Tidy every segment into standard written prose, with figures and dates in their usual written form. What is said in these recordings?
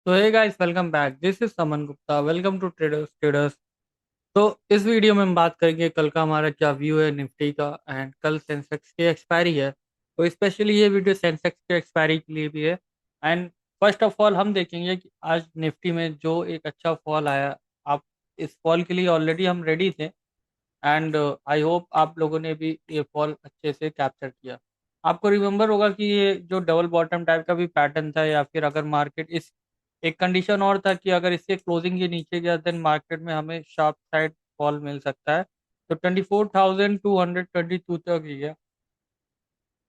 तो hey guys, welcome back. This is Suman Gupta. Welcome to traders. तो इस वीडियो में हम बात करेंगे कल का हमारा क्या व्यू है निफ्टी का। एंड कल सेंसेक्स की एक्सपायरी है, तो स्पेशली ये वीडियो सेंसेक्स के एक्सपायरी के लिए भी है। एंड फर्स्ट ऑफ ऑल हम देखेंगे कि आज निफ्टी में जो एक अच्छा फॉल आया, आप इस फॉल के लिए ऑलरेडी हम रेडी थे। एंड आई होप आप लोगों ने भी ये फॉल अच्छे से कैप्चर किया। आपको रिमेम्बर होगा कि ये जो डबल बॉटम टाइप का भी पैटर्न था, या फिर अगर मार्केट इस एक कंडीशन और था कि अगर इसके क्लोजिंग के नीचे गया देन मार्केट में हमें शार्प साइड फॉल मिल सकता है। तो 24,222 तक ही गया।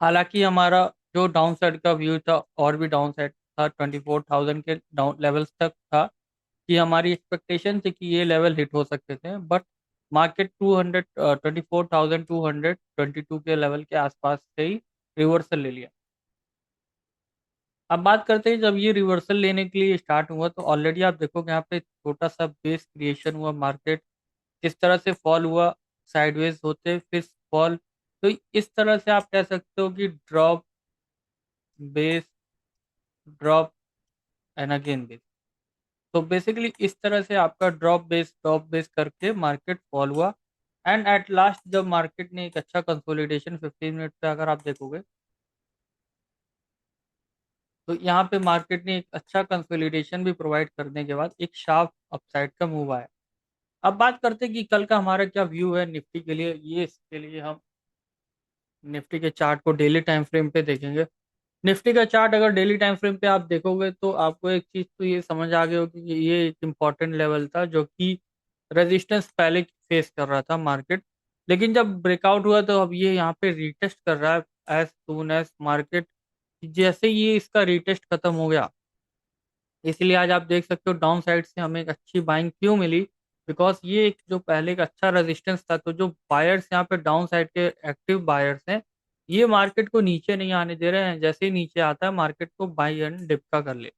हालांकि हमारा जो डाउन साइड का व्यू था और भी डाउन साइड था, 24,000 के डाउन लेवल्स तक था कि हमारी एक्सपेक्टेशन थी कि ये लेवल हिट हो सकते थे। बट मार्केट 24,222 के लेवल के आसपास से ही रिवर्सल ले लिया। अब बात करते हैं, जब ये रिवर्सल लेने के लिए स्टार्ट हुआ तो ऑलरेडी आप देखोगे यहाँ पे छोटा सा बेस क्रिएशन हुआ। मार्केट किस तरह से फॉल हुआ, साइडवेज होते फिर फॉल। तो इस तरह से आप कह सकते हो कि drop, base, drop and again base. तो बेसिकली इस तरह से आपका ड्रॉप बेस करके मार्केट फॉल हुआ। एंड एट लास्ट जब मार्केट ने एक अच्छा कंसोलिडेशन 15 मिनट पे अगर आप देखोगे, तो यहाँ पे मार्केट ने एक अच्छा कंसोलिडेशन भी प्रोवाइड करने के बाद एक शार्प अपसाइड का मूव आया। अब बात करते हैं कि कल का हमारा क्या व्यू है निफ्टी के लिए। ये इसके लिए हम निफ्टी के चार्ट को डेली टाइम फ्रेम पे देखेंगे। निफ्टी का चार्ट अगर डेली टाइम फ्रेम पे आप देखोगे तो आपको एक चीज तो ये समझ आ गई होगी कि ये एक इम्पॉर्टेंट लेवल था जो कि रेजिस्टेंस पहले फेस कर रहा था मार्केट। लेकिन जब ब्रेकआउट हुआ तो अब ये यहाँ पे रीटेस्ट कर रहा है। एज सून एज मार्केट जैसे ये इसका रीटेस्ट खत्म हो गया, इसलिए आज आप देख सकते हो डाउन साइड से हमें एक अच्छी बाइंग क्यों मिली। बिकॉज ये एक जो पहले एक अच्छा रेजिस्टेंस था, तो जो बायर्स यहाँ पे डाउन साइड के एक्टिव बायर्स हैं, ये मार्केट को नीचे नहीं आने दे रहे हैं। जैसे ही नीचे आता है मार्केट को बाई एंड डिप का कर ले।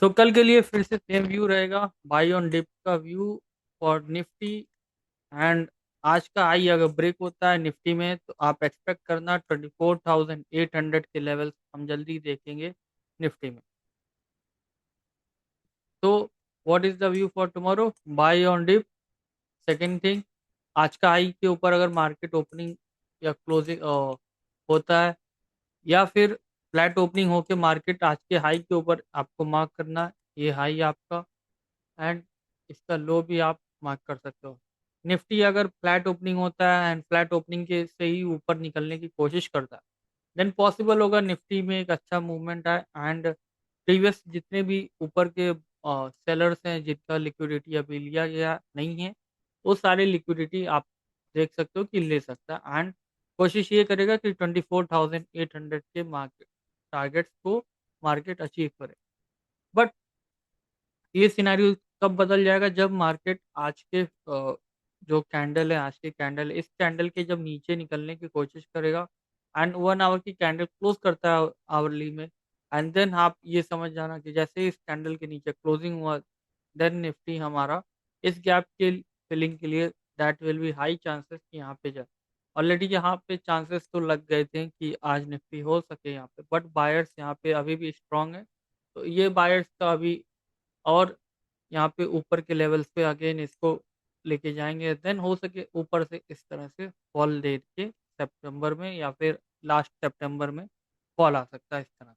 सो कल के लिए फिर से सेम व्यू रहेगा, बाई ऑन डिप का व्यू फॉर निफ्टी। एंड आज का आई अगर ब्रेक होता है निफ्टी में तो आप एक्सपेक्ट करना 24,800 के लेवल हम जल्दी देखेंगे निफ्टी में। तो what is the view for tomorrow? Buy on dip. Second thing, आज का हाई के ऊपर अगर मार्केट ओपनिंग या क्लोजिंग होता है, या फिर फ्लैट ओपनिंग होके मार्केट आज के हाई के ऊपर, आपको मार्क करना ये हाई आपका। एंड इसका लो भी आप मार्क कर सकते हो। निफ्टी अगर फ्लैट ओपनिंग होता है एंड फ्लैट ओपनिंग के से ही ऊपर निकलने की कोशिश करता है, देन पॉसिबल होगा निफ्टी में एक अच्छा मूवमेंट आए। एंड प्रीवियस जितने भी ऊपर के सेलर्स हैं जिनका लिक्विडिटी अभी लिया गया नहीं है, वो सारे लिक्विडिटी आप देख सकते हो कि ले सकता है। एंड कोशिश ये करेगा कि 24,800 के मार्केट टारगेट्स को मार्केट अचीव करे। बट ये सिनेरियो कब बदल जाएगा? जब मार्केट आज के जो कैंडल है, आज के कैंडल, इस कैंडल के जब नीचे निकलने की कोशिश करेगा एंड 1 आवर की कैंडल क्लोज करता है आवरली में, एंड देन आप ये समझ जाना कि जैसे ही इस कैंडल के नीचे क्लोजिंग हुआ, देन निफ्टी हमारा इस गैप के फिलिंग के लिए that will be high chances कि यहाँ पे जाए। ऑलरेडी यहाँ पे चांसेस तो लग गए थे कि आज निफ्टी हो सके यहाँ पे, बट बायर्स यहाँ पे अभी भी स्ट्रांग है। तो ये बायर्स का अभी और यहाँ पे ऊपर के लेवल्स पे अगेन इसको लेके जाएंगे, देन हो सके ऊपर से इस तरह से फॉल दे के सितंबर में या फिर लास्ट सितंबर में फॉल आ सकता है इस तरह।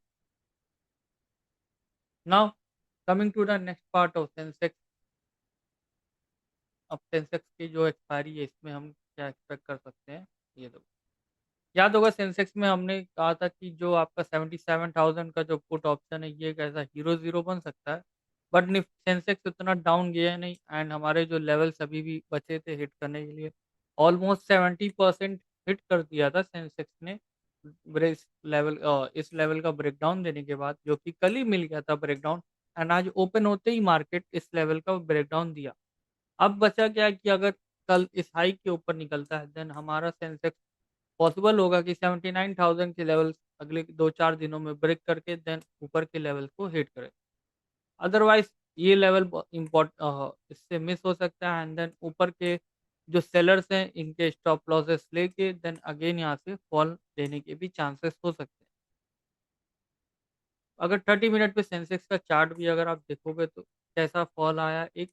Now coming to the next part of Sensex. अब सेंसेक्स की जो एक्सपायरी है इसमें हम क्या एक्सपेक्ट कर सकते हैं, ये दो याद होगा। सेंसेक्स में हमने कहा था कि जो आपका 77,000 का जो पुट ऑप्शन है ये एक ऐसा हीरो जीरो बन सकता है। बट सेंसेक्स उतना डाउन गया है नहीं, एंड हमारे जो लेवल्स अभी भी बचे थे हिट करने के लिए, ऑलमोस्ट 70% हिट कर दिया था सेंसेक्स ने। इस लेवल का ब्रेकडाउन देने के बाद, जो कि कल ही मिल गया था ब्रेकडाउन, एंड आज ओपन होते ही मार्केट इस लेवल का ब्रेकडाउन दिया। अब बचा क्या कि अगर कल इस हाई के ऊपर निकलता है, देन हमारा सेंसेक्स पॉसिबल होगा कि 79,000 के लेवल अगले 2-4 दिनों में ब्रेक करके देन ऊपर के लेवल को हिट करे। अदरवाइज ये लेवल इम्पोर्ट इससे मिस हो सकता है, एंड देन ऊपर के जो सेलर्स हैं इनके स्टॉप लॉसेस लेके देन अगेन यहाँ से फॉल देने के भी चांसेस हो सकते हैं। अगर 30 मिनट पे सेंसेक्स का चार्ट भी अगर आप देखोगे तो कैसा फॉल आया, एक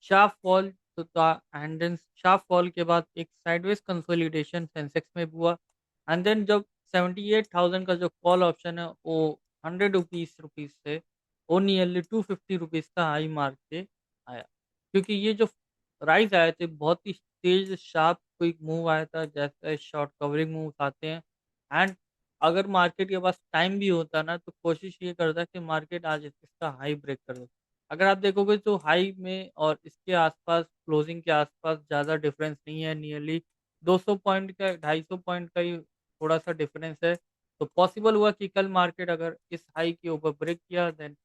शार्प फॉल तो था, एंड देन शार्प फॉल के बाद एक साइडवेज कंसोलिडेशन सेंसेक्स में हुआ, एंड देन जब 78,000 का जो कॉल ऑप्शन है वो 100 रुपीज से वो नियरली 250 रुपीज का हाई मार्क के आया, क्योंकि ये जो राइज आए थे बहुत ही तेज शार्प क्विक मूव आया था, जैसे शॉर्ट कवरिंग मूव आते हैं। एंड अगर मार्केट के पास टाइम भी होता ना तो कोशिश ये करता कि मार्केट आज इसका हाई ब्रेक कर दे। अगर आप देखोगे तो हाई में और इसके आसपास क्लोजिंग के आसपास ज़्यादा डिफरेंस नहीं है, नियरली 200 पॉइंट का 250 पॉइंट का ही थोड़ा सा डिफरेंस है। तो पॉसिबल हुआ कि कल मार्केट अगर इस हाई के ऊपर ब्रेक किया देन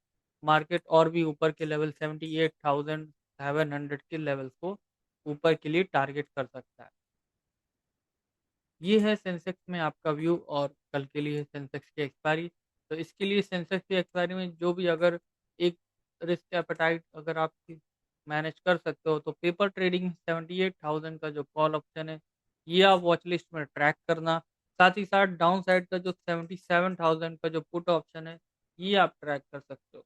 मार्केट और भी ऊपर के लेवल 78,700 के लेवल्स को ऊपर के लिए टारगेट कर सकता है। ये है सेंसेक्स में आपका व्यू, और कल के लिए सेंसेक्स की एक्सपायरी। तो इसके लिए सेंसेक्स की एक्सपायरी में जो भी अगर एक रिस्क एपेटाइट अगर आप मैनेज कर सकते हो तो पेपर ट्रेडिंग 78,000 का जो कॉल ऑप्शन है ये आप वॉच लिस्ट में ट्रैक करना। साथ ही साथ डाउन साइड का जो 77,000 का जो पुट ऑप्शन है ये आप ट्रैक कर सकते हो।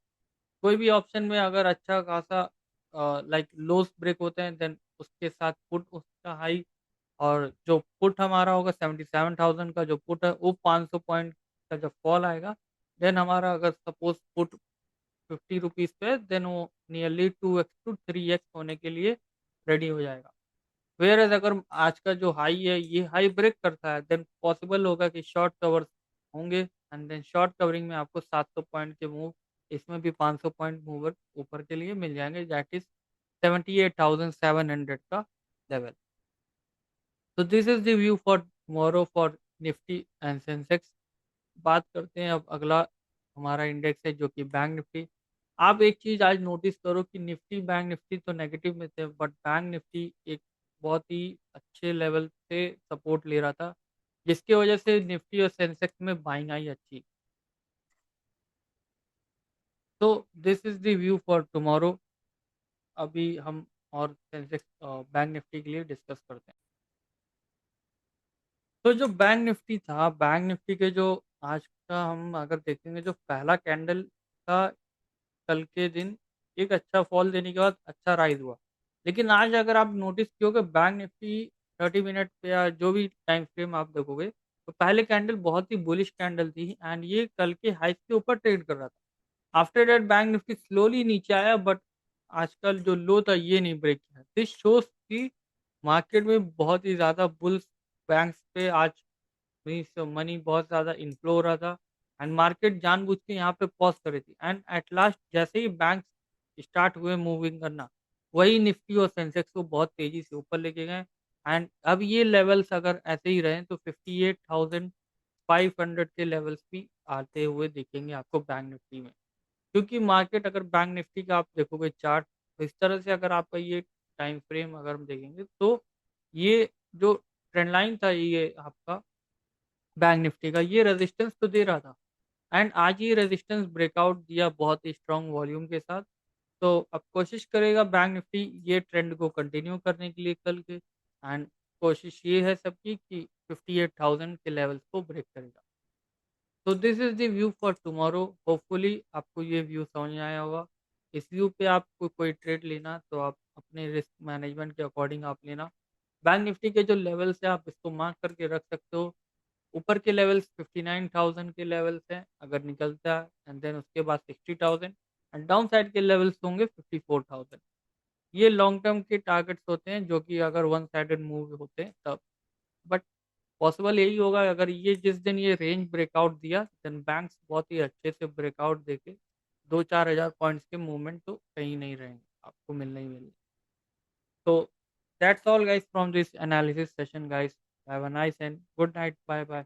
कोई भी ऑप्शन में अगर अच्छा खासा लाइक लोस ब्रेक होते हैं देन उसके साथ पुट उसका हाई, और जो पुट हमारा होगा 77,000 का जो पुट है वो 500 पॉइंट का जब फॉल आएगा देन हमारा अगर सपोज पुट 50 रुपीज़ पे देन वो नियरली 2x टू 3x होने के लिए रेडी हो जाएगा। वेयर एज अगर आज का जो हाई है ये हाई ब्रेक करता है देन पॉसिबल होगा कि शॉर्ट कवर्स होंगे, एंड देन शॉर्ट कवरिंग में आपको 700 पॉइंट के मूव, इसमें भी 500 पॉइंट मूवर ऊपर के लिए मिल जाएंगे, दैट इज 78,700 का लेवल। तो this is the view for tomorrow for Nifty and Sensex. बात करते हैं अब अगला हमारा इंडेक्स है जो कि बैंक निफ्टी। आप एक चीज आज नोटिस करो कि निफ्टी बैंक निफ्टी तो नेगेटिव में थे बट बैंक निफ्टी एक बहुत ही अच्छे लेवल से सपोर्ट ले रहा था, जिसकी वजह से निफ्टी और सेंसेक्स में बाइंग आई अच्छी। तो this is the view for tomorrow. अभी हम और सेंसेक्स बैंक निफ्टी के लिए डिस्कस करते हैं। तो जो बैंक निफ्टी था, बैंक निफ्टी के जो आज का हम अगर देखेंगे जो पहला कैंडल का कल के दिन एक अच्छा फॉल देने के बाद अच्छा राइज हुआ। लेकिन आज अगर आप नोटिस कियोगे बैंक निफ्टी 30 मिनट पे या जो भी टाइम फ्रेम आप देखोगे तो पहले कैंडल बहुत ही बुलिश कैंडल थी एंड ये कल के हाइस के ऊपर ट्रेड कर रहा था। After that bank Nifty slowly नीचे आया बट आजकल जो लो था ये नहीं ब्रेक किया। दिस शोज कि मार्केट में बहुत ही ज़्यादा बुल्स बैंक्स पे आज मीन्स मनी बहुत ज़्यादा इनफ्लो हो रहा था, एंड मार्केट जानबूझ के यहाँ पे पॉज कर रही थी, एंड एट लास्ट जैसे ही बैंक स्टार्ट हुए मूविंग करना वही निफ्टी और सेंसेक्स को बहुत तेजी से ऊपर लेके गए। एंड अब ये लेवल्स अगर ऐसे ही रहें तो 58,500 के लेवल्स भी आते हुए दिखेंगे आपको बैंक निफ्टी में। क्योंकि मार्केट अगर बैंक निफ्टी का आप देखोगे चार्ट तो इस तरह से अगर आपका ये टाइम फ्रेम अगर हम देखेंगे तो ये जो ट्रेंड लाइन था ये आपका बैंक निफ्टी का ये रेजिस्टेंस तो दे रहा था, एंड आज ये रेजिस्टेंस ब्रेकआउट दिया बहुत ही स्ट्रांग वॉल्यूम के साथ। तो अब कोशिश करेगा बैंक निफ्टी ये ट्रेंड को कंटिन्यू करने के लिए कल के, एंड कोशिश ये है सबकी कि 58,000 के लेवल्स को ब्रेक करेगा। तो this is the view for tomorrow. Hopefully आपको ये व्यू समझ में आया होगा। इस व्यू पे आपको कोई ट्रेड लेना तो आप अपने रिस्क मैनेजमेंट के अकॉर्डिंग आप लेना। बैंक निफ्टी के जो लेवल्स है आप इसको मार्क करके रख सकते हो। ऊपर के लेवल्स 59,000 के लेवल्स हैं अगर निकलता है, एंड देन उसके बाद 60,000, एंड डाउन साइड के लेवल्स होंगे 54,000। ये लॉन्ग टर्म के टारगेट्स होते हैं जो कि अगर वन साइडेड मूव होते हैं तब। बट पॉसिबल यही होगा अगर ये जिस दिन ये रेंज ब्रेकआउट दिया देन बैंक्स बहुत ही अच्छे से ब्रेकआउट देके 2-4 हज़ार पॉइंट्स के मूवमेंट तो कहीं नहीं रहेंगे, आपको मिलना ही मिलना। तो that's all guys from this analysis session guys. Have a nice and good night, bye bye.